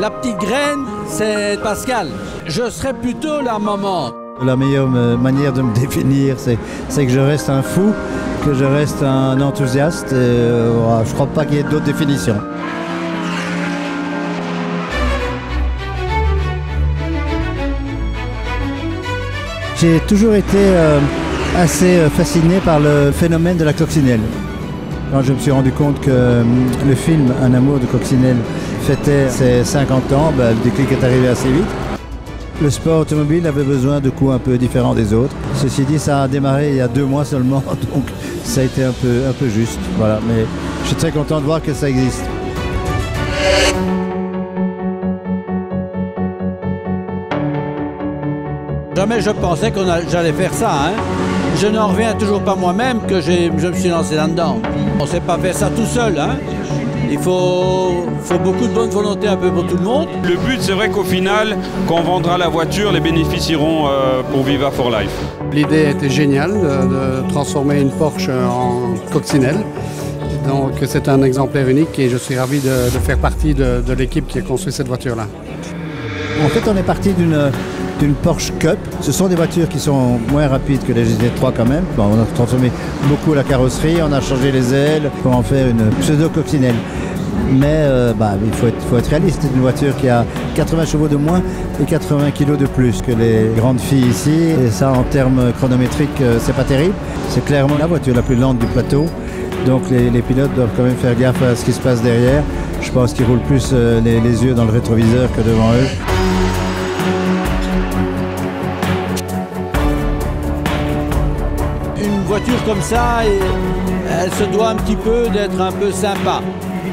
La petite graine, c'est Pascal. Je serais plutôt la maman. La meilleure manière de me définir, c'est que je reste un fou, que je reste un enthousiaste. Je ne crois pas qu'il y ait d'autres définitions. J'ai toujours été assez fasciné par le phénomène de la coccinelle. Quand je me suis rendu compte que le film Un amour de coccinelle fêtait ses 50 ans, le déclic est arrivé assez vite. Le sport automobile avait besoin de coups un peu différents des autres. Ceci dit, ça a démarré il y a 2 mois seulement, donc ça a été un peu juste. Voilà. Mais je suis très content de voir que ça existe. Jamais je pensais que j'allais faire ça. Hein. Je n'en reviens toujours pas moi-même que je me suis lancé là-dedans. On ne sait pas faire ça tout seul. Hein. Il faut beaucoup de bonne volonté un peu pour tout le monde. Le but, c'est vrai qu'au final, quand on vendra la voiture, les bénéfices iront pour Viva for Life. L'idée était géniale de transformer une Porsche en coccinelle. Donc c'est un exemplaire unique et je suis ravi de faire partie de l'équipe qui a construit cette voiture-là. En fait, on est parti d'une Porsche Cup. Ce sont des voitures qui sont moins rapides que les GT3 quand même. Bon, on a transformé beaucoup la carrosserie, on a changé les ailes pour en faire une pseudo-coccinelle. Mais il faut être réaliste. C'est une voiture qui a 80 chevaux de moins et 80 kg de plus que les grandes filles ici. Et ça, en termes chronométriques, c'est pas terrible. C'est clairement la voiture la plus lente du plateau. Donc les pilotes doivent quand même faire gaffe à ce qui se passe derrière. Je pense qu'ils roulent plus les yeux dans le rétroviseur que devant eux. Une voiture comme ça, elle se doit un petit peu d'être un peu sympa.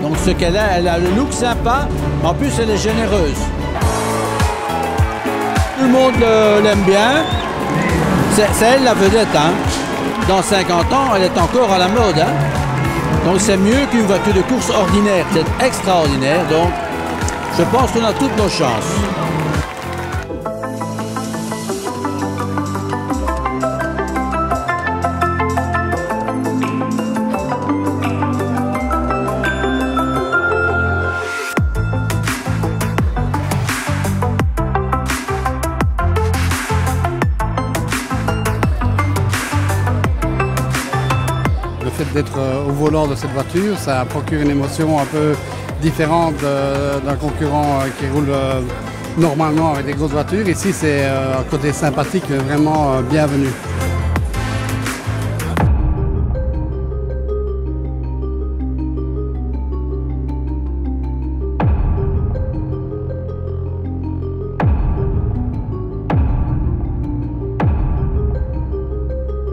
Donc ce qu'elle a, elle a le look sympa, mais en plus elle est généreuse. Tout le monde l'aime bien. C'est elle la vedette. Hein. Dans 50 ans, elle est encore à la mode. Hein. Donc c'est mieux qu'une voiture de course ordinaire. C'est extraordinaire. Donc je pense qu'on a toutes nos chances. Le fait d'être au volant de cette voiture, ça procure une émotion un peu différente d'un concurrent qui roule normalement avec des grosses voitures. Ici, c'est un côté sympathique, vraiment bienvenu.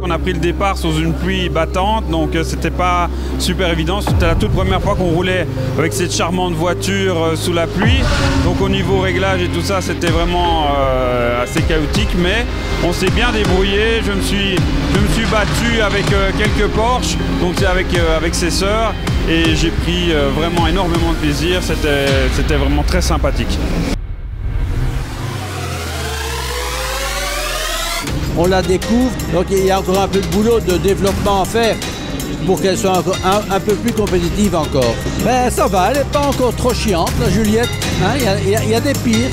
On a pris le départ sous une pluie battante, donc c'était pas super évident. C'était la toute première fois qu'on roulait avec cette charmante voiture sous la pluie. Donc au niveau réglage et tout ça, c'était vraiment assez chaotique, mais on s'est bien débrouillé. Je me suis battu avec quelques Porsche, donc avec ses sœurs, et j'ai pris vraiment énormément de plaisir. C'était vraiment très sympathique. On la découvre, donc il y a encore un peu de boulot de développement à faire pour qu'elle soit encore un peu plus compétitive encore. Mais ça va, elle n'est pas encore trop chiante, la Juliette. Hein, il y a des pires.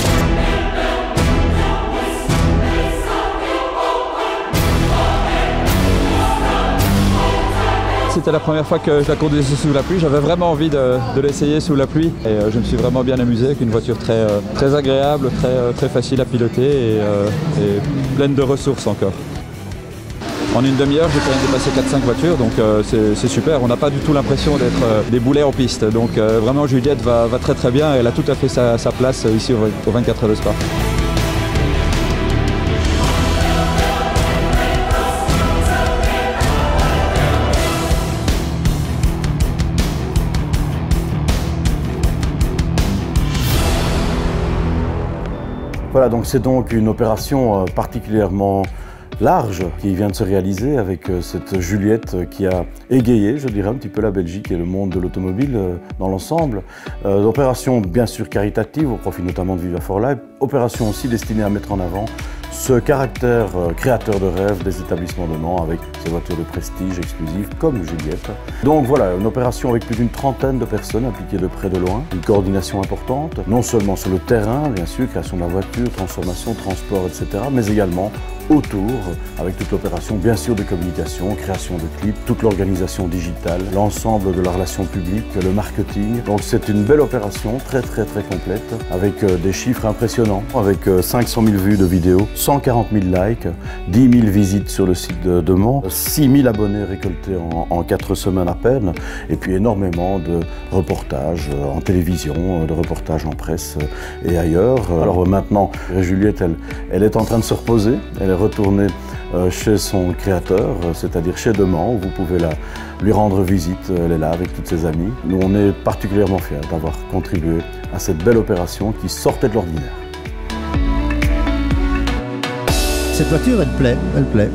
C'était la première fois que je la conduisais sous la pluie. J'avais vraiment envie de l'essayer sous la pluie. Et je me suis vraiment bien amusé avec une voiture très agréable, très facile à piloter et pleine de ressources encore. En une demi-heure, j'ai quand même dépassé 4-5 voitures, donc c'est super. On n'a pas du tout l'impression d'être des boulets en piste. Donc vraiment, Juliette va très bien. Elle a tout à fait sa place ici au 24 heures de Spa. Voilà, donc c'est donc une opération particulièrement large qui vient de se réaliser avec cette Juliette qui a égayé, je dirais, un petit peu la Belgique et le monde de l'automobile dans l'ensemble. Opération bien sûr caritative au profit notamment de Viva for Life, opération aussi destinée à mettre en avant ce caractère créateur de rêve des établissements de Mans avec ces voitures de prestige exclusives comme Juliette. Donc voilà, une opération avec plus d'une trentaine de personnes impliquées de près de loin, une coordination importante, non seulement sur le terrain, bien sûr, création de la voiture, transformation, transport, etc., mais également autour, avec toute l'opération, bien sûr, de communication, création de clips, toute l'organisation digitale, l'ensemble de la relation publique, le marketing. Donc c'est une belle opération, très complète, avec des chiffres impressionnants, avec 500 000 vues de vidéos, 140 000 likes, 10 000 visites sur le site de Mans, 6 000 abonnés récoltés en 4 semaines à peine, et puis énormément de reportages en télévision, de reportages en presse et ailleurs. Alors maintenant, Juliette, elle est en train de se reposer, elle est retournée chez son créateur, c'est-à-dire chez De Mans, où vous pouvez lui rendre visite. Elle est là avec toutes ses amies. Nous, on est particulièrement fiers d'avoir contribué à cette belle opération qui sortait de l'ordinaire. Cette voiture, elle plaît.